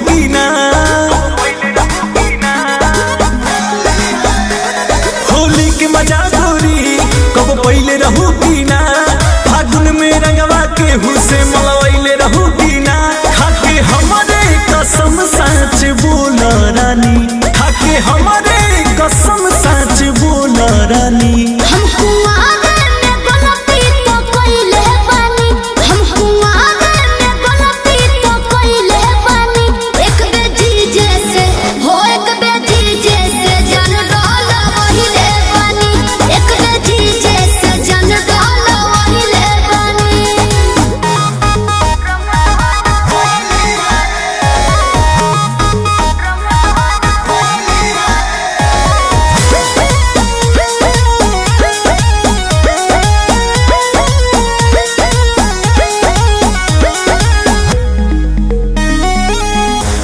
की ना, होली के मजा गोरी कब पहले रहू की ना, फागुन में रंगवा के हुसे मलवैले रहू की ना, खाके हमारे कसम सच बोल रानी, खाके हमारे कसम सच बोल रानी।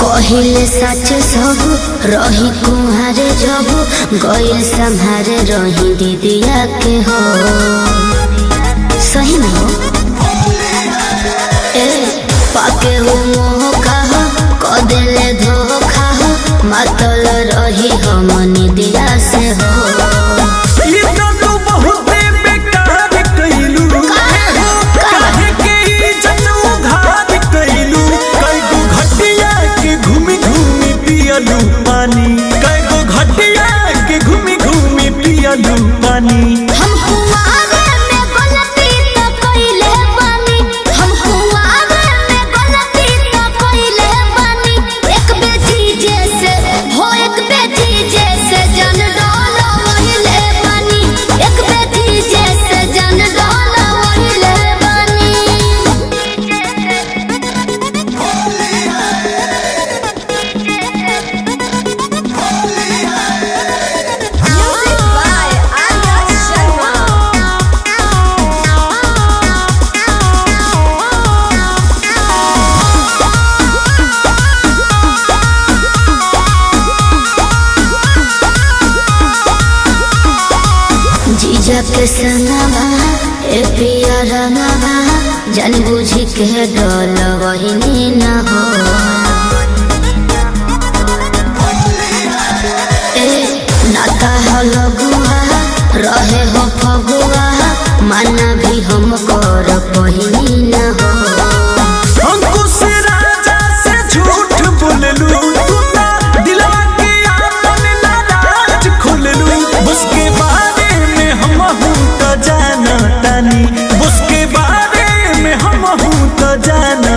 पहिले सच सब रही कुम्हारे जब गइल संहारे रही दीदिया के हो सही में हो पाके हो मोह कहा कदेले धोखा मतल रही हम निदिया से हो पानी कई गो घटिया के घूमी घूमी पियलू पानी। हम कुआरे में गलती तो कइले बानी, हम कुआरे में गलती तो कइले बानी, एक बेटी जैसे हो एक बेटी जैसे जन डालो वहिले बानी, एक बेटी जैसे जन डालो वहिले बानी। जीजा के सनवा ए पिया रंगवा जन बुझी के डोल वही न हो नाता हो लगुआ रहे हो फगुआ माना भी हम कर पहिनी न हो। अंकुश राजा से झूठ बोललू तू ना दिलवा के आपन नाराज खोललू, उसके बारे में हम हूँ तो जाना तानी, उसके बारे में हम हूँ तो जाना